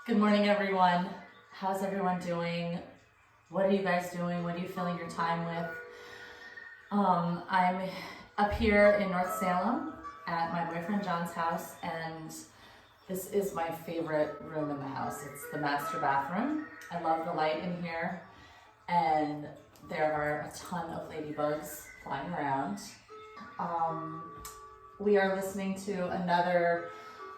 Good morning, everyone. How's everyone doing? What are you guys doing? What are you filling your time with? I'm up here in North Salem at my boyfriend John's house, and this is my favorite room in the house. It's the master bathroom. I love the light in here, and there are a ton of ladybugs flying around. We are listening to another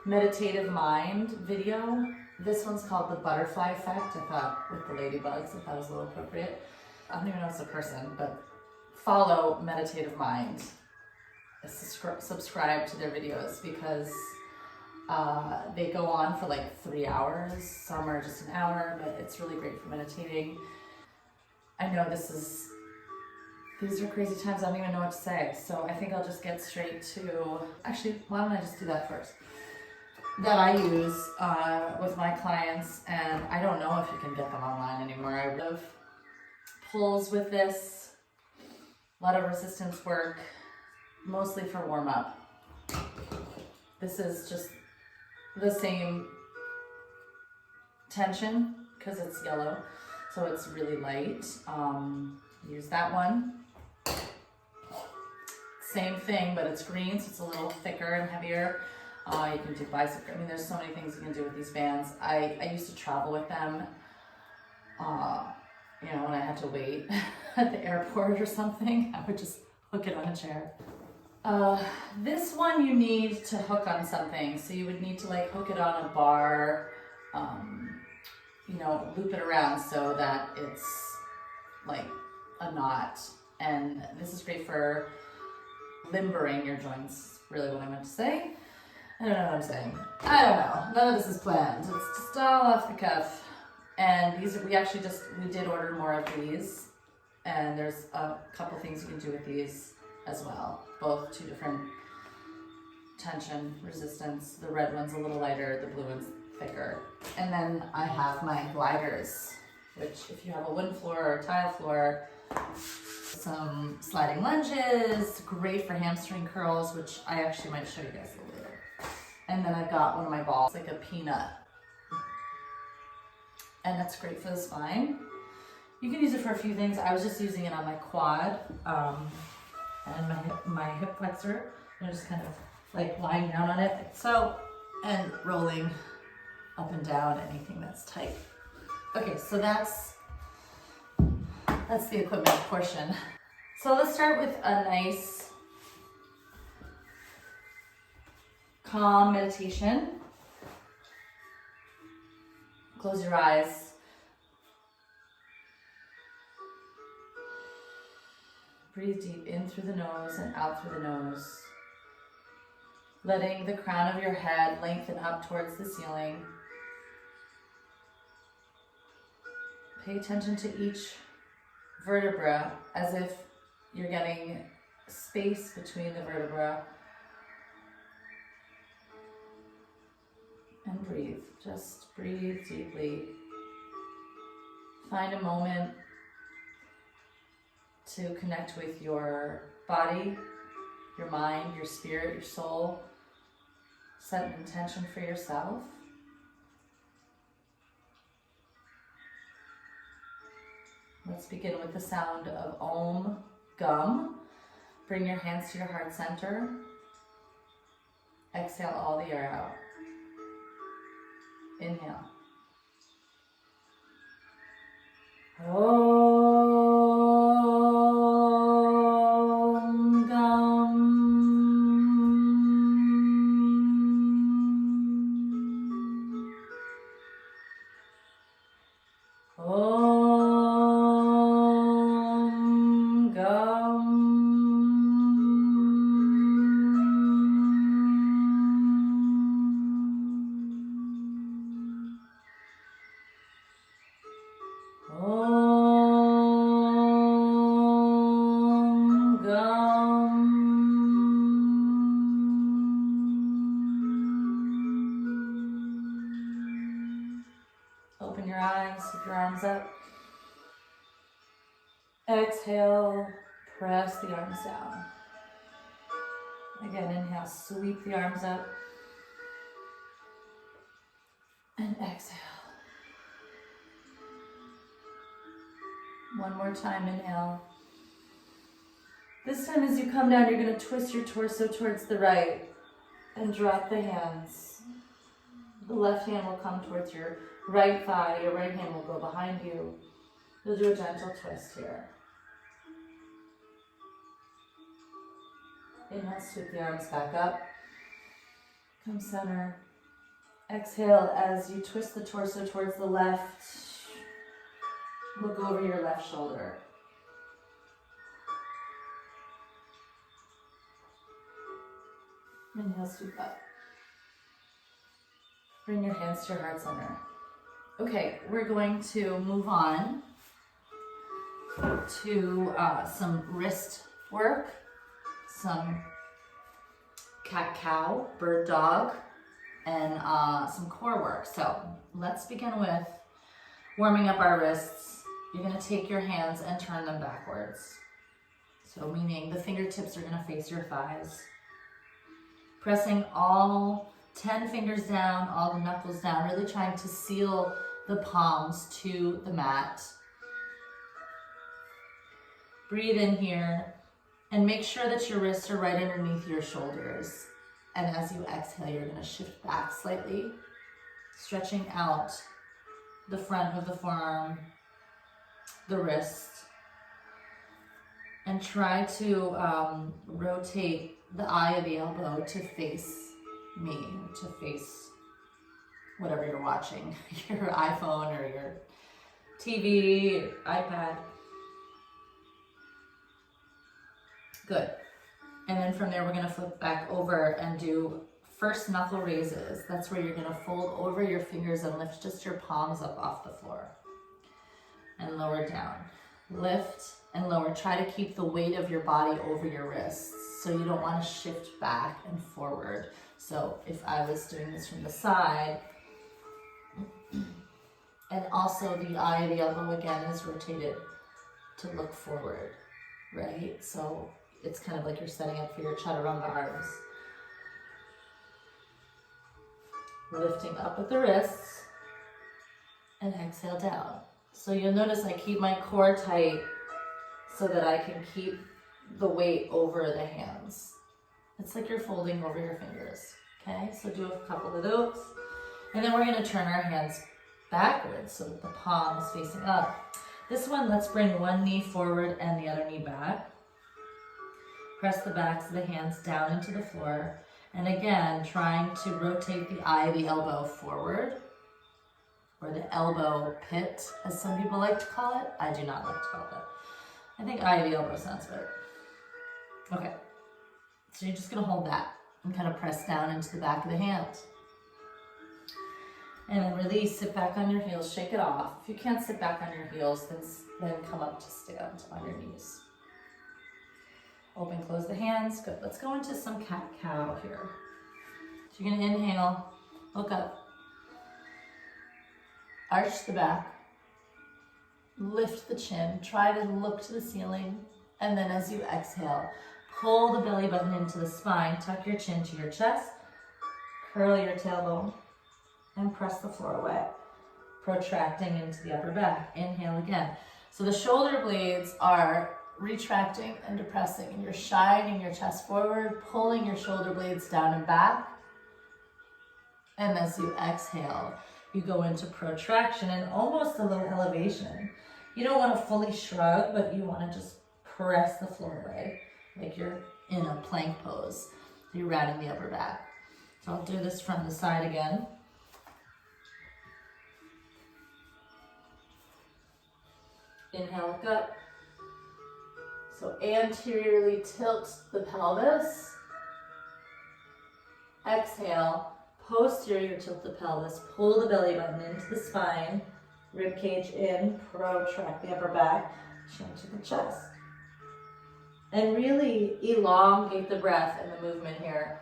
Meditative Mind video. This one's called The Butterfly Effect. I thought with the ladybugs, I thought it was a little appropriate. I don't even know if it's a person, but follow Meditative Mind. Subscribe to their videos because they go on for like 3 hours. Some are just an hour, but it's really great for meditating. I know these are crazy times. I don't even know what to say. So I think I'll just get straight to, actually, why don't I just do that first? That I use with my clients, and I don't know if you can get them online anymore. I love pulls with this, a lot of resistance work, mostly for warm up. This is just the same tension because it's yellow, so it's really light. Use that one. Same thing, but it's green, so it's a little thicker and heavier. You can do bicep. I mean, there's so many things you can do with these bands. I used to travel with them, when I had to wait at the airport or something. I would just hook it on a chair. This one you need to hook on something. So you would need to like hook it on a bar, loop it around so that it's like a knot. And this is great for limbering your joints, really what I meant to say. I don't know what I'm saying. I don't know. None of this is planned. It's just all off the cuff. And these we did order more of these. And there's a couple things you can do with these as well. Both two different tension, resistance. The red one's a little lighter, the blue one's thicker. And then I have my gliders, which if you have a wooden floor or a tile floor, some sliding lunges, great for hamstring curls, which I actually might show you guys a little later. And then I've got one of my balls, like a peanut. And that's great for the spine. You can use it for a few things. I was just using it on my quad and my hip flexor. I'm just kind of like lying down on it like so, and rolling up and down anything that's tight. Okay, so that's the equipment portion. So let's start with a nice calm meditation. Close your eyes. Breathe deep in through the nose and out through the nose. Letting the crown of your head lengthen up towards the ceiling. Pay attention to each vertebra as if you're getting space between the vertebra. And breathe. Just breathe deeply. Find a moment to connect with your body, your mind, your spirit, your soul. Set an intention for yourself. Let's begin with the sound of Om Gum. Bring your hands to your heart center. Exhale all the air out. Inhale. Om Gum. Om Gum. Om Gum. Open your eyes, keep your arms up. Exhale, press the arms down. Again, inhale, sweep the arms up. And exhale. One more time, inhale. This time as you come down, you're going to twist your torso towards the right and drop the hands. The left hand will come towards your right thigh. Your right hand will go behind you. You'll do a gentle twist here. Inhale, sweep the arms back up. Come center. Exhale as you twist the torso towards the left. Look over your left shoulder. Inhale, sweep up. Bring your hands to your heart center. Okay, we're going to move on to some wrist work, some cat-cow, bird dog, and some core work. So let's begin with warming up our wrists. You're going to take your hands and turn them backwards. So meaning the fingertips are going to face your thighs. Pressing all 10 fingers down, all the knuckles down, really trying to seal the palms to the mat. Breathe in here and make sure that your wrists are right underneath your shoulders. And as you exhale, you're going to shift back slightly, stretching out the front of the forearm, the wrist, and try to rotate the eye of the elbow to face me, to face whatever you're watching, your iPhone or your TV, iPad. Good. And then from there, we're going to flip back over and do first knuckle raises. That's where you're going to fold over your fingers and lift just your palms up off the floor. And lower down. Lift and lower. Try to keep the weight of your body over your wrists. So you don't want to shift back and forward. So if I was doing this from the side, and also the eye of the elbow again is rotated to look forward, right? So it's kind of like you're setting up for your chaturanga arms. Lifting up with the wrists and exhale down. So you'll notice I keep my core tight so that I can keep the weight over the hands. It's like you're folding over your fingers. Okay, so do a couple of those. And then we're going to turn our hands backwards so that the palm is facing up. This one, let's bring one knee forward and the other knee back. Press the backs of the hands down into the floor. And again, trying to rotate the eye of the elbow forward, or the elbow pit, as some people like to call it. I do not like to call it that. I think eye of the elbow sounds better. Okay, so you're just going to hold that and kind of press down into the back of the hand. And then release, sit back on your heels, shake it off. If you can't sit back on your heels, then come up to stand on your knees. Open, close the hands. Good. Let's go into some cat-cow here. So you're going to inhale, look up, arch the back, lift the chin, try to look to the ceiling, and then as you exhale, pull the belly button into the spine, tuck your chin to your chest, curl your tailbone, and press the floor away, protracting into the upper back. Inhale again. So the shoulder blades are retracting and depressing, and you're shining your chest forward, pulling your shoulder blades down and back. And as you exhale, you go into protraction and almost a little elevation. You don't want to fully shrug, but you want to just press the floor away, like you're in a plank pose. So you're rounding the upper back. So I'll do this from the side again. Inhale, look up. So anteriorly tilt the pelvis. Exhale, posterior tilt the pelvis. Pull the belly button into the spine. Rib cage in, protract the upper back, chin to the chest. And really elongate the breath and the movement here.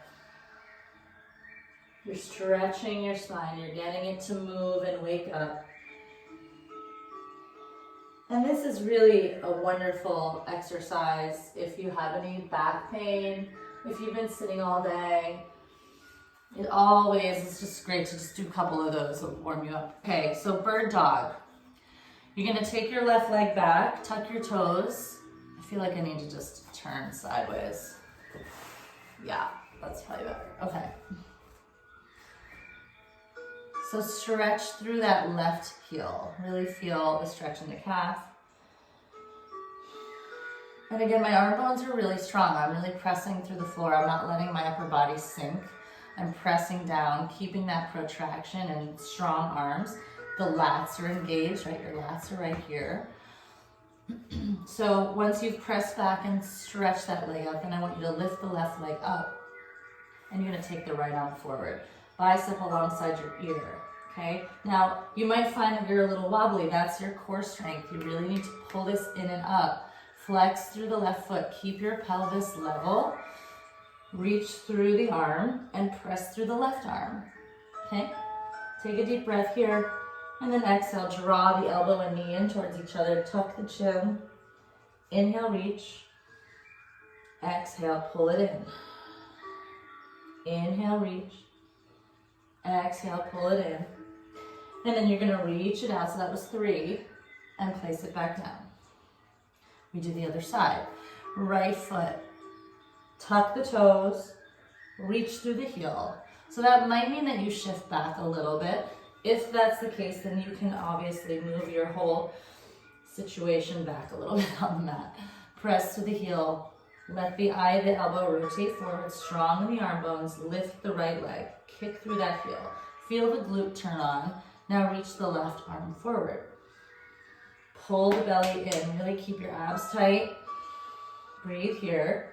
You're stretching your spine. You're getting it to move and wake up. And this is really a wonderful exercise if you have any back pain, if you've been sitting all day, It always is just great to just do a couple of those. It'll warm you up. Okay, so bird dog. You're gonna take your left leg back, tuck your toes. I feel like I need to just turn sideways. Yeah, that's probably better. Okay. So stretch through that left heel. Really feel the stretch in the calf. And again, my arm bones are really strong. I'm really pressing through the floor. I'm not letting my upper body sink. I'm pressing down, keeping that protraction and strong arms. The lats are engaged, right? Your lats are right here. So once you've pressed back and stretched that leg out, then I want you to lift the left leg up. And you're gonna take the right arm forward. Bicep alongside your ear, okay? Now, you might find that you're a little wobbly. That's your core strength. You really need to pull this in and up. Flex through the left foot. Keep your pelvis level. Reach through the arm and press through the left arm, okay? Take a deep breath here. And then exhale, draw the elbow and knee in towards each other. Tuck the chin. Inhale, reach. Exhale, pull it in. Inhale, reach. Exhale, pull it in. And then you're gonna reach it out, so that was 3, and place it back down. We do the other side. Right foot, tuck the toes, reach through the heel. So that might mean that you shift back a little bit. If that's the case, then you can obviously move your whole situation back a little bit on the mat. Press to the heel, let the eye of the elbow rotate forward, strong in the arm bones, lift the right leg, kick through that heel. Feel the glute turn on. Now reach the left arm forward. Pull the belly in, really keep your abs tight. Breathe here.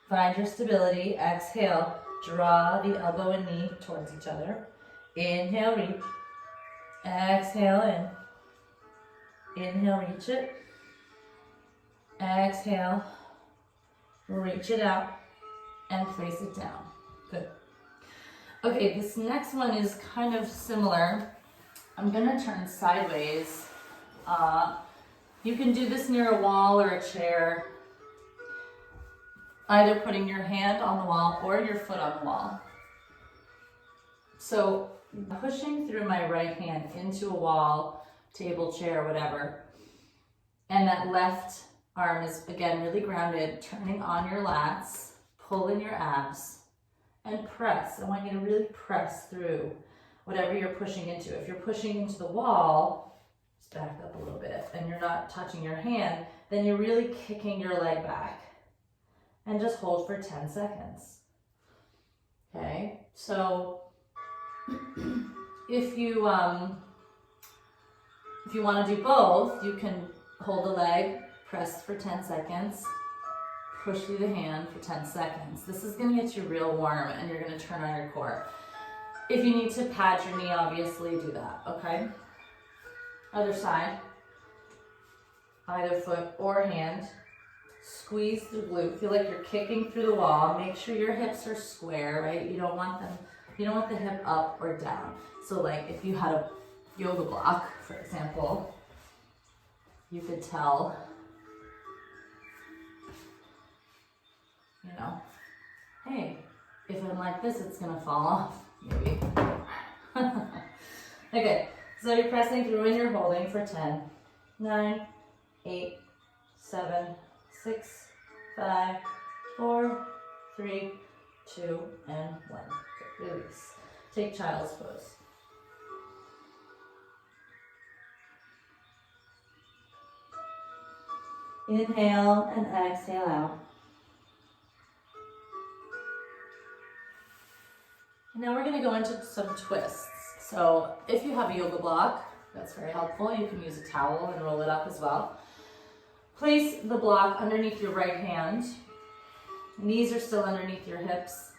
Find your stability. Exhale, draw the elbow and knee towards each other. Inhale, reach. Exhale in. Inhale, reach it. Exhale, reach it out and place it down. Good. Okay, this next one is kind of similar. I'm gonna turn sideways. You can do this near a wall or a chair, either putting your hand on the wall or your foot on the wall. So pushing through my right hand into a wall, table, chair, whatever, and that left arm is again really grounded, turning on your lats, pull in your abs, and press. I want you to really press through whatever you're pushing into. If you're pushing into the wall, just back up a little bit, and you're not touching your hand, then you're really kicking your leg back. And just hold for 10 seconds. Okay, so if you want to do both, you can hold the leg, press for 10 seconds, push through the hand for 10 seconds. This is going to get you real warm, and you're going to turn on your core. If you need to pad your knee, obviously do that, okay? Other side, either foot or hand. Squeeze the glute. Feel like you're kicking through the wall. Make sure your hips are square, right? You don't want the hip up or down. So like if you had a yoga block, for example, you could tell, hey, if I'm like this, it's gonna fall off, maybe. Okay, so you're pressing through and you're holding for 10, 9, 8, 7, 6, 5, 4, 3, 2, and 1. Good. Release. Take child's pose. Inhale and exhale out. And now we're going to go into some twists. So if you have a yoga block, that's very helpful. You can use a towel and roll it up as well. Place the block underneath your right hand. Knees are still underneath your hips.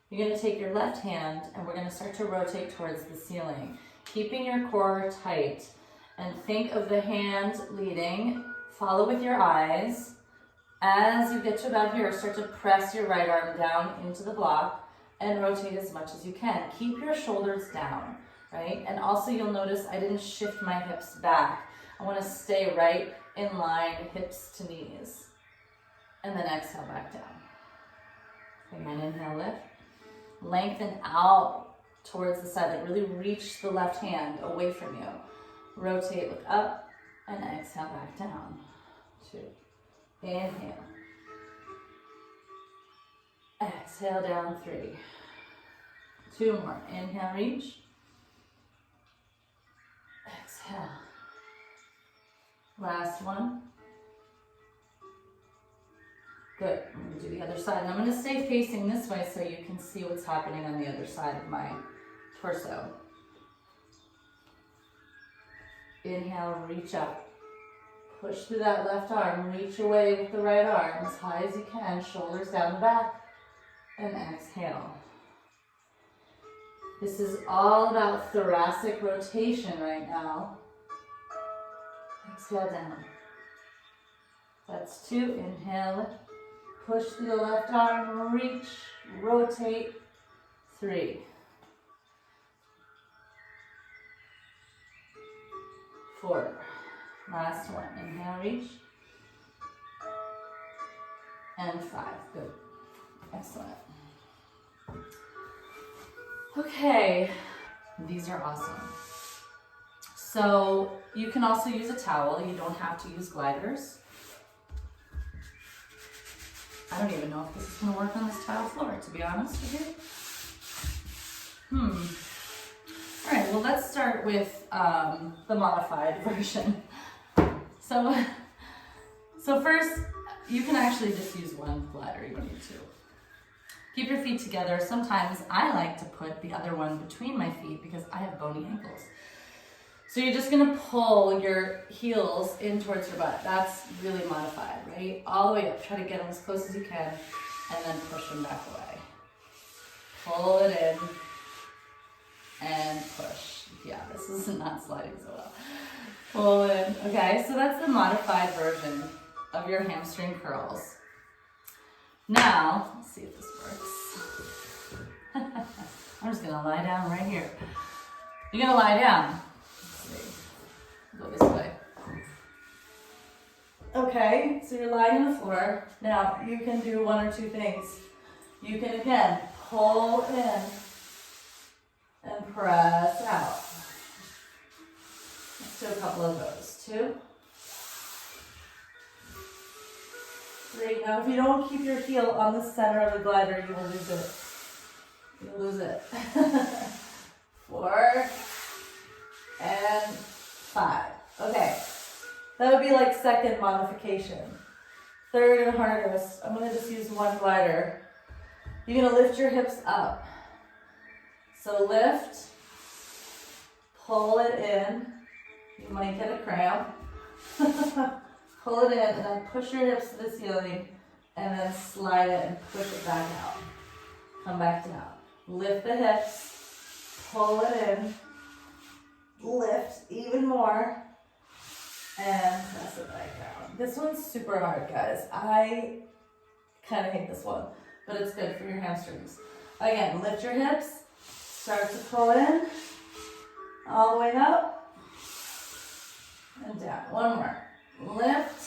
You're going to take your left hand and we're going to start to rotate towards the ceiling, keeping your core tight. And think of the hand leading. Follow with your eyes. As you get to about here, start to press your right arm down into the block and rotate as much as you can. Keep your shoulders down, right? And also you'll notice I didn't shift my hips back. I want to stay right in line, hips to knees. And then exhale back down. Again, inhale, lift. Lengthen out towards the side, like really reach the left hand away from you. Rotate, look up, and exhale back down. 2. Inhale. Exhale down, 3. 2 more. Inhale, reach. Exhale. Last one. Good. I'm going to do the other side. And I'm going to stay facing this way so you can see what's happening on the other side of my torso. Inhale, reach up. Push through that left arm. Reach away with the right arm as high as you can. Shoulders down the back. And exhale. This is all about thoracic rotation right now. Exhale down. That's 2. Inhale. Push through the left arm. Reach. Rotate. 3. 4. Last one. Inhale, reach. And 5. Good. Excellent. Okay, these are awesome. So you can also use a towel. You don't have to use gliders. I don't even know if this is going to work on this tile floor, to be honest with you. All right, well, let's start with the modified version. So first, you can actually just use one glider. You don't need two. Keep your feet together. Sometimes I like to put the other one between my feet because I have bony ankles. So you're just gonna pull your heels in towards your butt. That's really modified, right? All the way up. Try to get them as close as you can and then push them back away. Pull it in and push. Yeah, this is not sliding so well. Pull in. Okay, so that's the modified version of your hamstring curls. Now, let's see if this works. I'm just gonna lie down right here. You're gonna lie down. Let's see. Go this way. Okay, so you're lying on the floor. Now, you can do one or two things. You can, again, pull in and press out. Let's do a couple of those. 2. 3. Now, if you don't keep your heel on the center of the glider, you will lose it. You'll lose it. 4 and 5. Okay, that would be like second modification. Third and hardest, I'm going to just use one glider. You're going to lift your hips up. So lift, pull it in. You might get a cramp. Pull it in and then push your hips to the ceiling and then slide it and push it back out. Come back down. Lift the hips, pull it in, lift even more, and press it back down. This one's super hard, guys. I kind of hate this one, but it's good for your hamstrings. Again, lift your hips, start to pull in, all the way up, and down. One more. Lift,